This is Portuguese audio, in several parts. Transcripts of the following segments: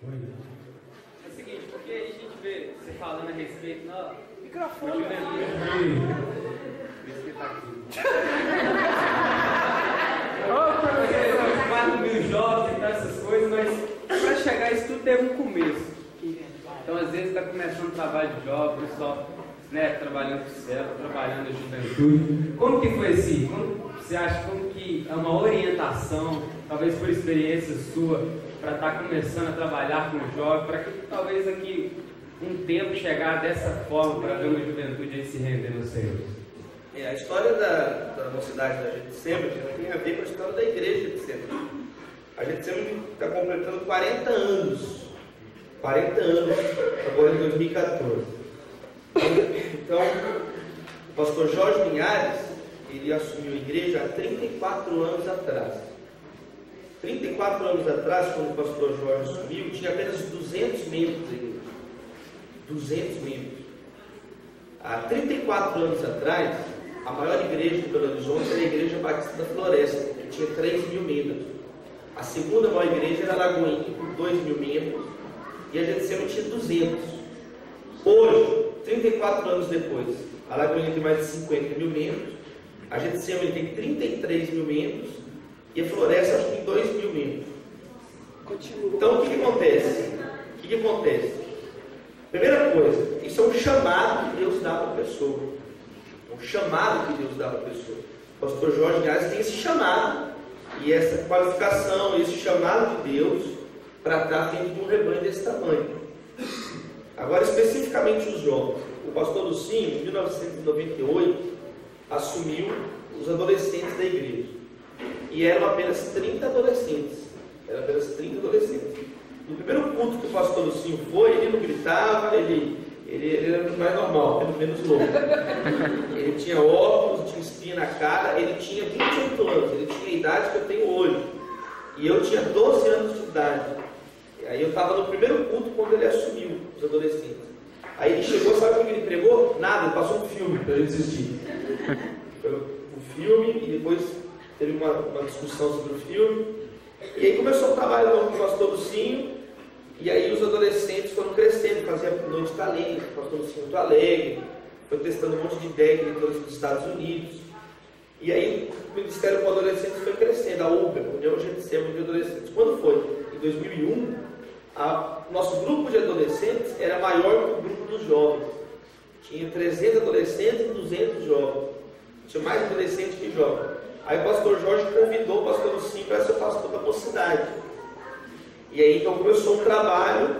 É o seguinte, porque a gente vê você falando a respeito na Microfone. Vê se ele tá aqui. 4.000 jovens e tal, essas coisas, mas para chegar isso tudo teve um começo. Então às vezes está começando o trabalho de jovem, o pessoal, né, trabalhando com o céu, trabalhando na juventude. Como que foi assim? Você acha como que é uma orientação, talvez por experiência sua, para estar começando a trabalhar com o jovem, para que talvez aqui um tempo chegar dessa forma, para ver uma juventude aí se rendendo ao Senhor? A história da mocidade da Getsemane tem a ver com a história da igreja de Getsemane. A Getsemane está completando 40 anos. 40 anos, agora em 2014. Então, o pastor Jorge Linhares, ele assumiu a igreja há 34 anos atrás. 34 anos atrás, quando o pastor Jorge assumiu, tinha apenas 200 membros da igreja. 200 membros. Há 34 anos atrás, a maior igreja de Belo Horizonte era a Igreja Batista da Floresta, que tinha 3.000 membros. A segunda maior igreja era a Lagoinha, com 2.000 membros, e a Getsemane tinha 200. Hoje, 34 anos depois, a Lagoinha tem mais de 50.000 membros, a Getsemane tem 33.000 membros, e a Floresta acho que tem 2.000 membros. Então, o que acontece? O que acontece? Primeira coisa, isso é um chamado que Deus dá para a pessoa. Um chamado que Deus dá para a pessoa. O pastor Jorge Linhares tem esse chamado e essa qualificação, esse chamado de Deus para estar dentro de um rebanho desse tamanho. Agora, especificamente os jovens. O pastor Lucinho, em 1998, assumiu os adolescentes da igreja. E eram apenas 30 adolescentes. Eram apenas 30 adolescentes. No primeiro culto que o pastor Lucinho foi, ele não gritava, ele era mais normal, pelo menos louco. Ele tinha óculos, tinha espinha na cara, ele tinha 28 anos, ele tinha a idade que eu tenho hoje. E eu tinha 12 anos de idade. E aí eu estava no primeiro culto quando ele assumiu os adolescentes. Aí ele chegou, sabe o que ele pregou? Nada, ele passou um filme para ele assistir. Foi um filme e depois teve uma discussão sobre o filme. E aí começou o trabalho com o pastor Lucinho. E aí os adolescentes foram crescendo, fazia noite de talento, o pastor Lucinho muito alegre, foi testando um monte de ideia em todos os Estados Unidos. E aí o Ministério com Adolescentes foi crescendo, a UGA, União Getsemane de Adolescentes. Quando foi? Em 2001, nosso grupo de adolescentes era maior que o grupo dos jovens. Tinha 300 adolescentes e 200 jovens. Tinha mais adolescentes que jovens. Aí o pastor Jorge convidou o pastor Lucinho para ser pastor da mocidade. E aí então começou um trabalho,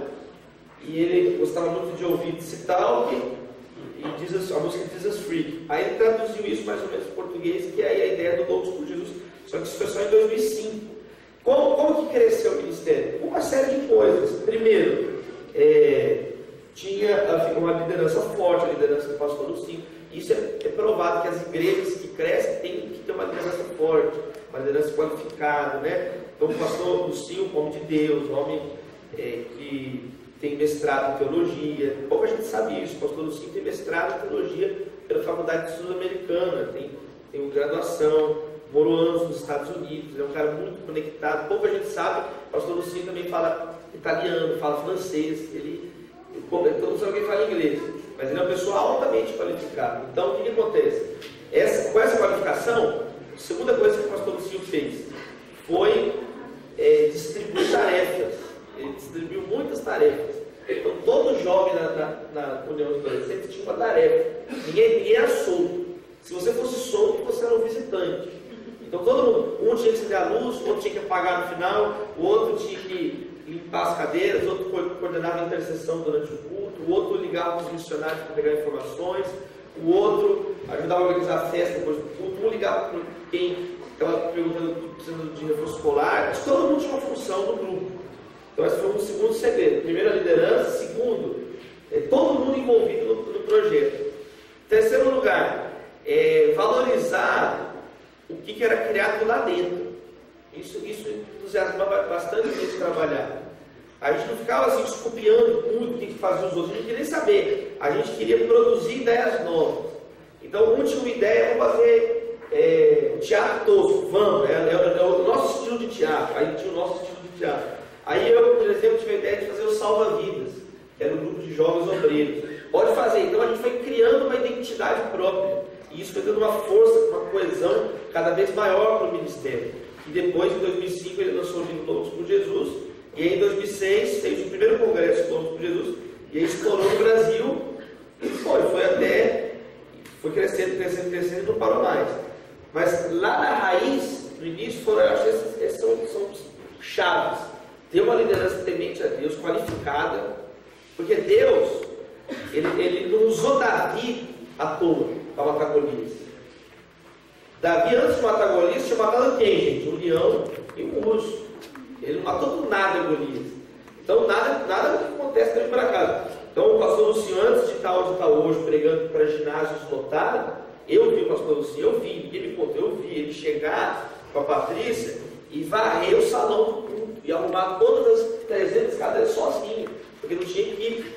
e ele gostava muito de ouvir Citalk e a música Jesus Freak. Aí ele traduziu isso mais ou menos em português, que é a ideia do Loucos por Jesus. Só que isso foi só em 2005. Como que cresceu o ministério? Uma série de coisas. Primeiro, tinha uma liderança forte, a liderança do pastor Lucinho. Isso é provado que as igrejas que crescem têm que ter uma liderança forte, uma liderança qualificada, né? Então o pastor Lucinho, homem de Deus, homem que tem mestrado em teologia. Pouca gente sabe isso. O pastor Lucinho tem mestrado em teologia pela Faculdade Sul-Americana, tem graduação, morou anos nos Estados Unidos, ele é um cara muito conectado. Pouca gente sabe. O pastor Lucinho também fala italiano, fala francês, todos alguém fala inglês, mas ele é uma pessoa altamente qualificada. Então o que acontece? Com essa qualificação, a segunda coisa que o pastor Lucinho fez foi distribuir tarefas. Ele distribuiu muitas tarefas. Então todo jovem na União dos Adolescentes tinha uma tarefa. Ninguém era solto. Se você fosse solto, você era um visitante. Então todo mundo, um tinha que acender a luz, o outro tinha que apagar no final, o outro tinha que limpar as cadeiras, o outro coordenava a intercessão durante o culto, o outro ligava os missionários para pegar informações, o outro ajudava a organizar a festa depois do culto, um ligava para quem estava precisando de reforço escolar. Todo mundo tinha uma função no grupo. Então esse foi um segundo segredo. Primeiro, a liderança. Segundo, todo mundo envolvido no projeto. Terceiro lugar, valorizar o que era criado lá dentro. Isso entusiasmava bastante a gente trabalhar. A gente não ficava assim, copiando muito o que faziam os outros. A gente queria nem saber. A gente queria produzir ideias novas. Então, um tinha uma ideia, vamos fazer teatro tosco, vamos. É o nosso estilo de teatro. Aí tinha o nosso estilo de teatro. Aí eu, por exemplo, tive a ideia de fazer o Salva-Vidas, que era um grupo de jovens obreiros. Pode fazer. Então a gente foi criando uma identidade própria. E isso foi dando uma força, uma coesão cada vez maior para o ministério. E depois, em 2005, ele lançou o livro Loucos por Jesus. E aí, em 2006, fez o primeiro congresso Loucos por Jesus. E aí estourou no Brasil. E foi até... Foi crescendo, crescendo, crescendo e não parou mais. Mas lá na raiz, no início, eu acho que esses são chaves. Ter uma liderança temente a Deus, qualificada. Porque Deus, ele não usou Davi à toa para matar Golias. Davi, antes de matar Golias, tinha matado quem, gente? Um leão e um urso. Ele não matou por nada Golias. Então, nada que acontece daqui para cá. Então, o pastor Luciano, antes de estar onde está hoje, pregando para ginásios lotados, eu vi o pastor Luciano, eu vi, ninguém me contou, eu vi ele chegar com a Patrícia e varrer o salão do culto e arrumar todas as 300 cadeiras sozinho, porque não tinha equipe.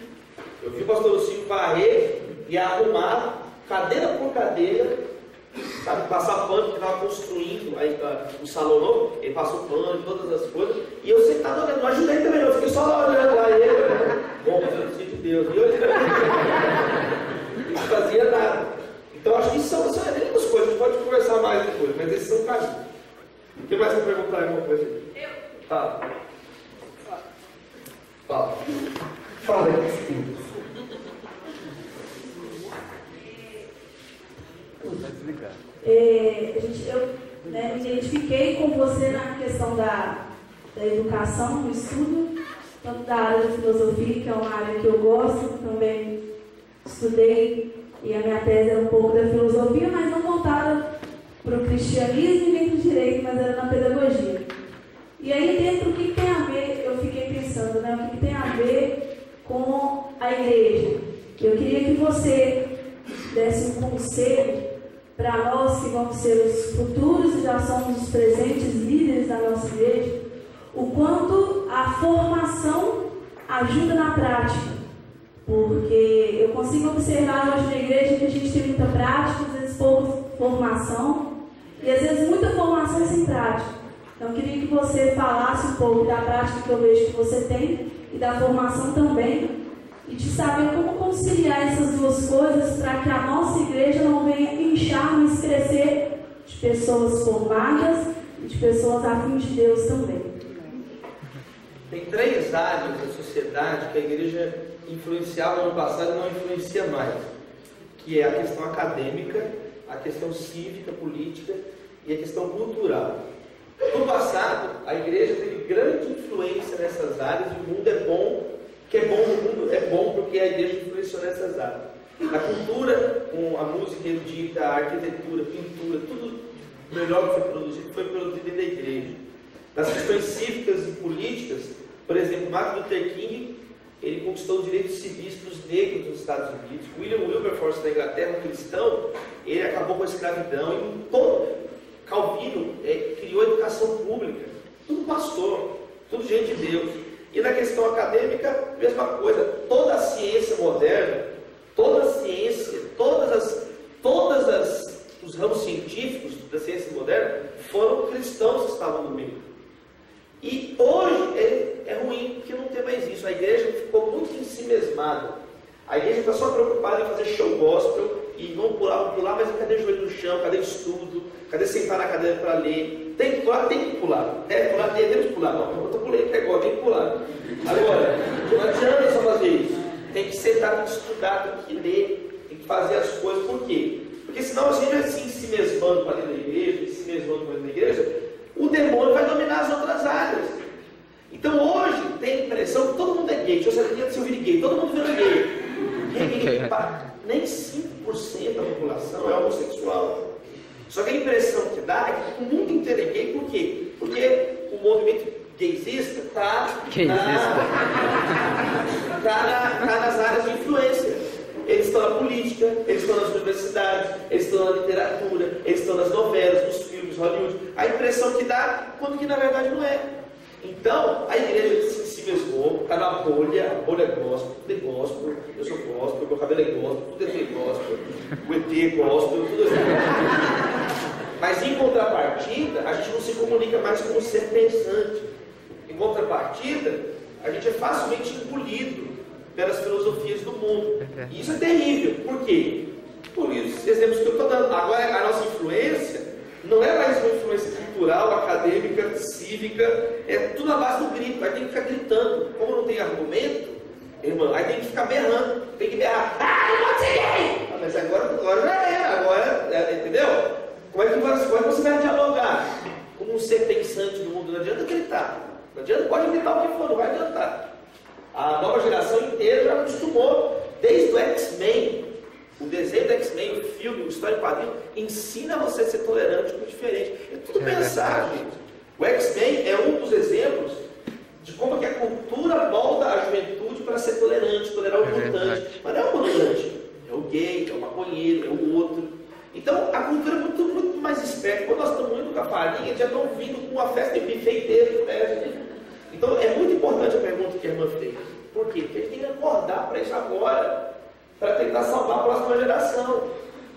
Eu vi o pastor Luciano varrer e arrumar cadeira por cadeira, sabe, passar pano, porque estava construindo o salão novo, ele passou pano, todas as coisas, e eu sentado olhando, não ajudei também, eu fiquei só lá olhando lá ele, né? Bom, mas eu de Deus, e eu não fazia nada. Então acho que isso são muitas coisas, a gente pode conversar mais depois, mas esses são caminhos. O que mais você perguntar, irmão? Eu. Tá. Fala. Fala aí. Eu me identifiquei com você na questão da educação, do estudo, tanto da área de filosofia, que é uma área que eu gosto, também estudei, e a minha tese era um pouco da filosofia, mas não voltada para o cristianismo e nem para o direito, mas era na pedagogia. E aí dentro, o que tem a ver, eu fiquei pensando, né, o que tem a ver com a igreja? Eu queria que você desse um conselho para nós que vamos ser os futuros e já somos os presentes líderes da nossa igreja, o quanto a formação ajuda na prática. Porque eu consigo observar hoje na igreja que a gente tem muita prática, às vezes pouca formação, e às vezes muita formação sem prática. Então eu queria que você falasse um pouco da prática que eu vejo que você tem e da formação também, e de saber como conciliar essas duas coisas para que a nossa igreja não venha inchar, mas crescer de pessoas formadas e de pessoas a fim de Deus também. Tem 3 áreas da sociedade que a igreja influenciava no passado e não influencia mais, que é a questão acadêmica, a questão cívica, política e a questão cultural. No passado, a igreja teve grande influência nessas áreas, e o mundo é bom, que é bom no mundo, é bom porque a igreja influenciou nessas áreas. Na cultura, com a música erudita, a arquitetura, a pintura, tudo melhor que foi produzido dentro da igreja. Nas questões cívicas e políticas, por exemplo, Martin Luther King, ele conquistou direitos civis para os negros nos Estados Unidos. William Wilberforce, da Inglaterra, um cristão, ele acabou com a escravidão. E Calvino criou a educação pública, tudo pastor, tudo gente de Deus. E na questão acadêmica, mesma coisa. Toda a ciência moderna, toda a ciência, os ramos científicos da ciência moderna foram cristãos que estavam no meio. E hoje é ruim porque não tem mais isso. A igreja ficou muito em si mesmada. A igreja está só preocupada em fazer show gospel e vamos pular, mas cadê o joelho no chão? Cadê o estudo? Cadê sentar na cadeira para ler? Tem que pular, tem que pular. Deve pular, temos que pular. Não, eu estou pulando até agora, tem que pular. Agora, não adianta só fazer isso. Tem que sentar, tem que estudar, tem que ler, tem que fazer as coisas. Por quê? Porque senão a gente assim se mesmando para dentro da igreja, se mesmando para dentro da igreja, o demônio vai dominar as outras áreas. Então hoje tem a impressão que todo mundo é gay. Deixa eu saber se eu virei gay, todo mundo virou gay. Nem 5% da população é homossexual. Só que a impressão que dá é que o mundo inteiro é gay. Por quê? Porque o movimento gaysista está nas áreas de influência. Eles estão na política, eles estão nas universidades, eles estão na literatura, eles estão nas novelas, nos filmes, Hollywood. A impressão que dá, quando que na verdade não é. Então, a igreja se mesmou, está na bolha, a bolha é gospel, tudo é gospel, eu sou gospel, meu cabelo é gospel, tudo é gospel, o ET é gospel, tudo é gospel. Mas em contrapartida, a gente não se comunica mais como ser pensante. Em contrapartida, a gente é facilmente engolido pelas filosofias do mundo. E isso é terrível. Por quê? Por isso, exemplos que eu estou dando. Agora, a nossa influência não é mais uma influência cultural, acadêmica, cívica, é tudo na base do grito. Aí tem que ficar gritando. Como não tem argumento, irmão, aí tem que ficar berrando. Tem que berrar. Não pode ser gay! Mas agora já é, entendeu? Como é que você vai dialogar com um ser pensante do mundo? Não adianta gritar. Não adianta, pode gritar o que for, não vai adiantar. A nova geração inteira já acostumou, desde o X-Men, o desenho do X-Men, o filme, a história em quadrinho, ensina você a ser tolerante com o diferente. É tudo pensado, gente. O X-Men é um dos exemplos de como que a cultura molda a juventude para ser tolerante, tolerar o mutante. Mas não é o mutante, é o gay, é o maconheiro, é o outro. Então, a cultura é muito mais esperta. Quando nós estamos indo com a farinha, já estão vindo com uma festa de buffet inteiro. Então, é muito importante a pergunta que a irmã fez. Por quê? Porque a gente tem que acordar para isso agora, para tentar salvar a próxima geração.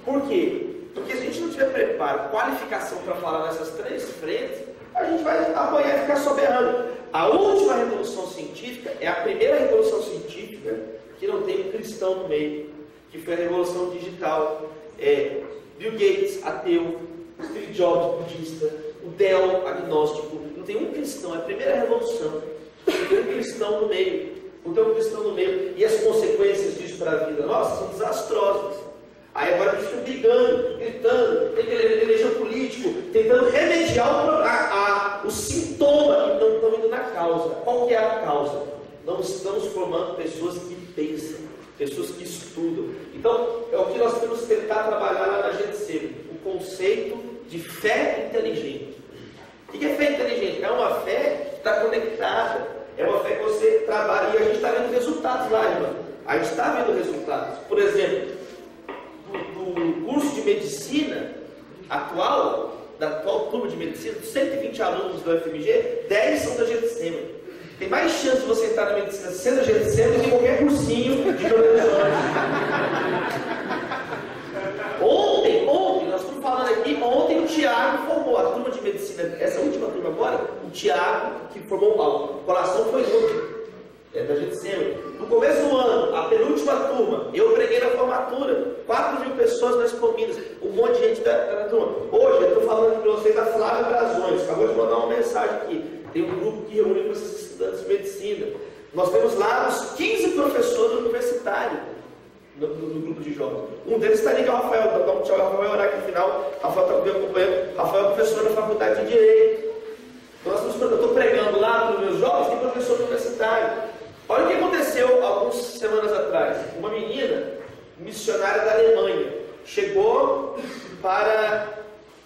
Por quê? Porque se a gente não tiver preparo, qualificação para falar nessas três frentes, a gente vai apanhar e ficar soberano. A última revolução científica é a primeira revolução científica que não tem um cristão no meio, que foi a revolução digital. Bill Gates, ateu, Steve Jobs, budista, o Dell, agnóstico. Não tem um cristão, é a primeira revolução. Não tem um cristão no meio. Não tem um cristão no meio. E as consequências disso para a vida nossa são desastrosas. Aí agora a gente fica brigando, gritando, tem que eleger político, tentando remediar o sintoma que não estão indo na causa. Qual que é a causa? Não estamos formando pessoas que pensam, pessoas que estudam. Então, é o que nós temos que tentar trabalhar lá na GTC, o conceito de fé inteligente. O que é fé inteligente? É uma fé que está conectada, é uma fé que você trabalha, e a gente está vendo resultados lá, irmão. A gente está vendo resultados. Por exemplo, do curso de medicina atual, da atual turma de medicina, 120 alunos do FMG, 10 são da Getsemane. Tem mais chance de você entrar na medicina sendo da Getsemane do que qualquer cursinho de jornalismo. Ontem, nós estamos falando aqui, ontem o Tiago formou a turma de medicina, essa última turma agora, o Tiago, que formou o coração foi outro. Da Getsemane. No começo do ano, a penúltima turma, eu preguei na formatura, 4.000 pessoas nas comidas, um monte de gente da turma. Hoje, eu estou falando para vocês da Flávia Brazões, acabou de mandar uma mensagem aqui. Tem um grupo que reúne para esses estudantes de medicina. Nós temos lá uns 15 professores universitários no grupo de jovens. Um deles está ali, que é o Rafael. Dá um tchau, Rafael vai orar aqui no final. Rafael está me acompanhando. Rafael é professor da Faculdade de Direito. Então, eu estou pregando lá para os meus jovens, tem professor universitário. Olha o que aconteceu algumas semanas atrás. Uma menina, missionária da Alemanha, chegou para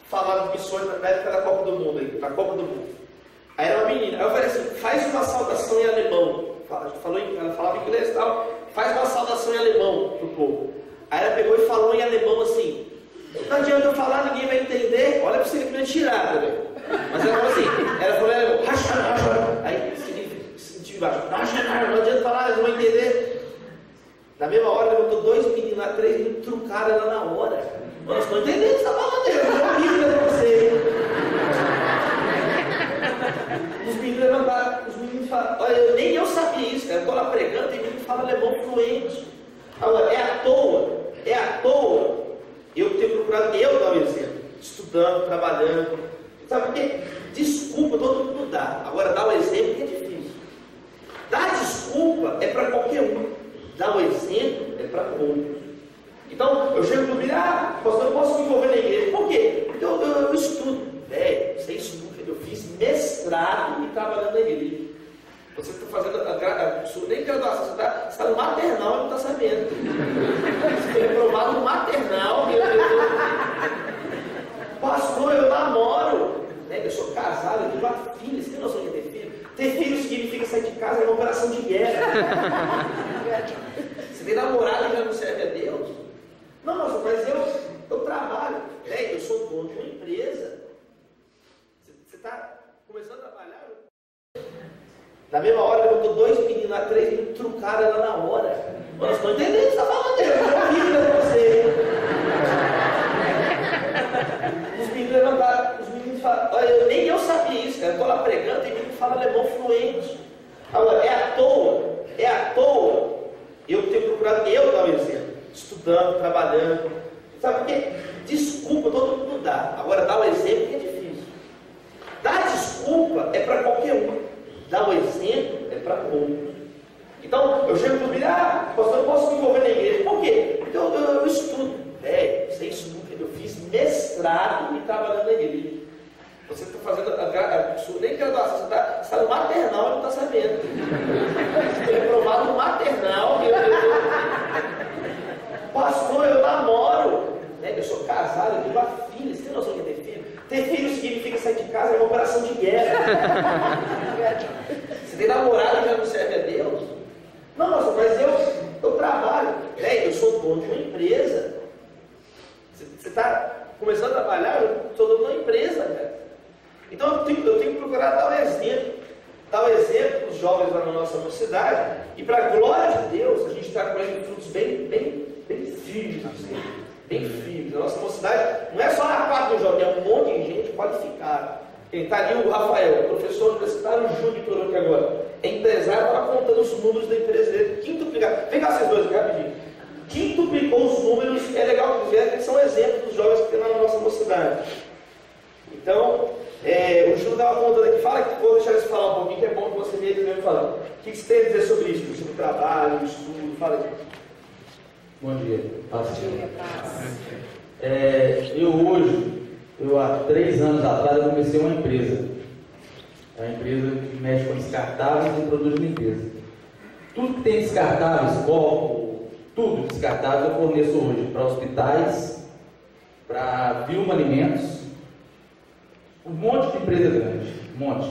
falar de missões na época da Copa do Mundo. Aí era uma menina. Aí eu falei assim, faz uma saudação em alemão. Ela falava inglês e tal. Faz uma saudação em alemão para o povo. Aí ela pegou e falou em alemão assim, não adianta eu falar, ninguém vai entender. Olha para você que me tirar, tá vendo? Mas ela falou assim, ela falou em alemão. Aí embaixo. Não adianta falar, eles vão entender. Na mesma hora, levantou 2 meninos lá, 3 meninos, trucaram ela na hora. Nós estamos entendendo essa palavra, eu vou Bíblia para você. Os meninos levantaram, os meninos falaram, olha, nem eu sabia isso, cara. Eu estou lá pregando, tem menino que fala alemão fluente. Agora, é à toa, eu tenho procurado, eu dar um exemplo, estudando, trabalhando. Sabe por quê? Desculpa, todo mundo dá. Agora, dar o exemplo que é difícil. Dar desculpa é para qualquer um. Dar o exemplo é para outros. Então, eu chego no vídeo, pastor, eu posso me envolver na igreja. Por quê? Porque eu estudo. Você estuda. Eu fiz mestrado e trabalhando na igreja. Você está fazendo nem graduação, você está no maternal e não está sabendo. Você foi reprovado no maternal. Pastor, eu namoro. Eu sou casado, eu tenho 4 filhos. Você tem noção de ter filho? Ter filho significa sair de casa, é uma operação de guerra. Você tem namorado e já não serve a Deus? Não, mas eu trabalho. Eu sou dono de uma empresa. Você está começando a trabalhar? Na mesma hora, levantou 2 meninos lá, 3 meninos, trucaram ela na hora. Nós estamos entendendo o que você está falando, eu vou rir para você. Os meninos levantaram, os meninos falaram, olha, nem eu sabia isso, cara. Eu estou lá pregando, tem menino fala alemão fluente. Agora, é à toa, eu tenho procurado, eu dar um exemplo, estudando, trabalhando, sabe por quê? Desculpa, todo mundo dá. Agora, dar o exemplo é difícil. Dar desculpa é para qualquer um, dar o exemplo é para poucos. Então, eu chego para o pastor, eu posso me envolver na igreja. Por quê? Porque eu estudo. Você estuda, eu fiz mestrado e trabalhando na igreja. Você está fazendo nem graduação, você está no maternal e não está sabendo. Você é reprovado no maternal. Pastor, eu namoro. Eu sou casado, eu tenho uma filha. Você tem noção de ter filho? Ter filho significa sair de casa, é uma operação de guerra. Você tem namorado que já não serve a Deus? Não, mas eu trabalho. Eu sou dono de uma empresa. Você está começando a trabalhar, eu sou dono de uma empresa, cara. Então eu tenho que procurar dar um exemplo para os jovens lá na nossa mocidade, e para a glória de Deus, a gente está colhendo frutos bem firmes, assim, bem firmes. A nossa mocidade não é só a quadra do jovem, é um monte de gente qualificada. Quem está ali, o Rafael, professor universitário Júnior Toro aqui agora, é empresário, estava contando os números da empresa dele, quintuplicado. Vem cá vocês dois aqui rapidinho. Quintuplicou os números, é legal que eles são exemplos dos jovens que tem lá na nossa mocidade. Então, o Júlio estava contando aqui, vou deixar eles falar um pouquinho, que é bom que você veja eles mesmo falando. O que você tem a dizer sobre isso? Sobre o trabalho, o estudo, fala aí. Bom dia. Eu há 3 anos atrás, eu comecei uma empresa. É uma empresa que mexe com descartáveis e produz limpeza. Tudo que tem descartáveis, copo, tudo descartável eu forneço hoje para hospitais, para Vilma Alimentos, um monte de empresa grande, um monte.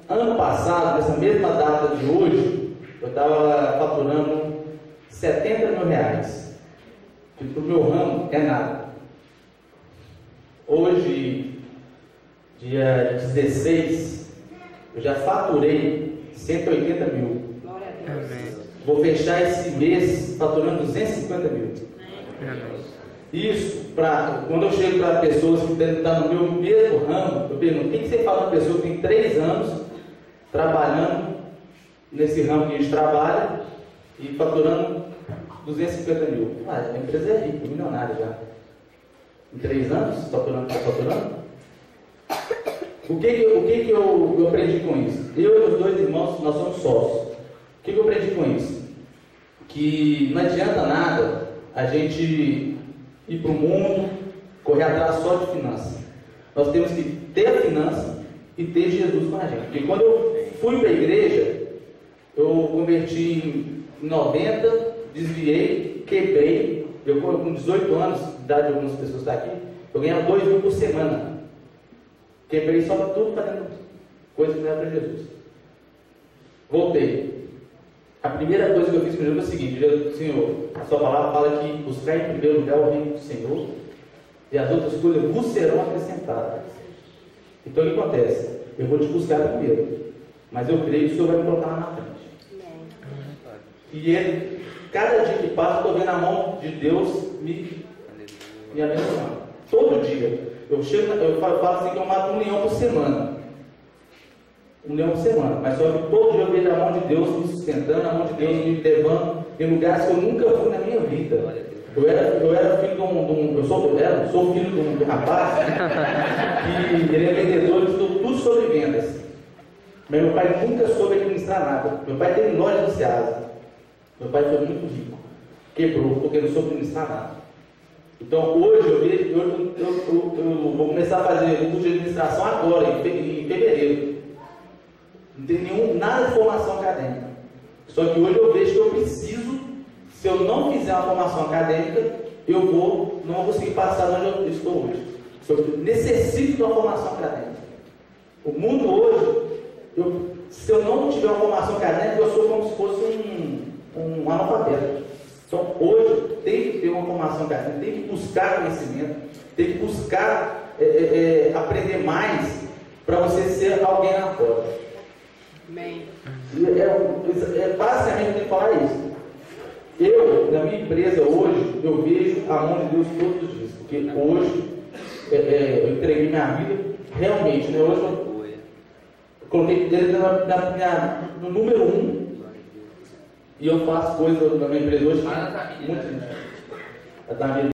Ano passado, nessa mesma data de hoje, eu estava faturando 70 mil reais, que para o meu ramo é nada. Hoje, dia 16, eu já faturei 180 mil. Glória a Deus. Vou fechar esse mês faturando 250 mil. Isso, quando eu chego para pessoas que estão no meu mesmo ramo, eu pergunto: o que você fala para uma pessoa que tem 3 anos trabalhando nesse ramo que a gente trabalha e faturando 250 mil? A empresa é rica, milionária já. Em 3 anos, faturando. O que eu aprendi com isso? Eu e os 2 irmãos, nós somos sócios. O que eu aprendi com isso? Que não adianta nada a gente ir para o mundo, correr atrás só de finanças. Nós temos que ter a finança e ter Jesus com a gente. Porque quando eu fui para a igreja, eu converti em 90, desviei, quebrei. Eu com 18 anos, idade de algumas pessoas que estão aqui, eu ganhava 2 mil por semana. Quebrei só tudo fazendo coisa que não era para Jesus. Voltei. A primeira coisa que eu fiz com Jesus foi o seguinte: Senhor, a sua palavra fala que buscar em primeiro lugar o reino do Senhor e as outras coisas vos serão acrescentadas. Então o que acontece? Eu vou te buscar primeiro, mas eu creio que o Senhor vai me colocar lá na frente. E cada dia que passa, eu estou vendo a mão de Deus me abençoando. Todo dia. Eu falo assim que eu mato 1 leão por semana. 1 leão por semana. Mas só que todo dia eu vejo a mão de Deus me sustentando, a mão de Deus me levando em lugares que eu nunca fui na minha vida. Eu era filho sou filho de um rapaz que ele é vendedor, eu estou tudo sobre vendas. Mas meu pai nunca soube administrar nada. Meu pai teve loja no Ceasa. Meu pai foi muito rico. Quebrou, porque não soube administrar nada. Então hoje eu vou começar a fazer o curso de administração agora, em fevereiro. Não tem nada de formação acadêmica. Só que hoje eu vejo que eu preciso, se eu não fizer uma formação acadêmica, não vou conseguir passar onde eu estou hoje. Eu necessito de uma formação acadêmica. O mundo hoje, se eu não tiver uma formação acadêmica, eu sou como se fosse um analfabeto. Então hoje tem que ter uma formação acadêmica, tem que buscar conhecimento, tem que buscar aprender mais para você ser alguém lá fora. Amém. Basicamente eu tenho que falar isso. Eu, na minha empresa hoje, eu vejo a mão de Deus todos os dias. Porque hoje eu entreguei minha vida realmente, né? Hoje Coloquei ele no número 1. E eu faço coisas na minha empresa hoje. Muito. Da minha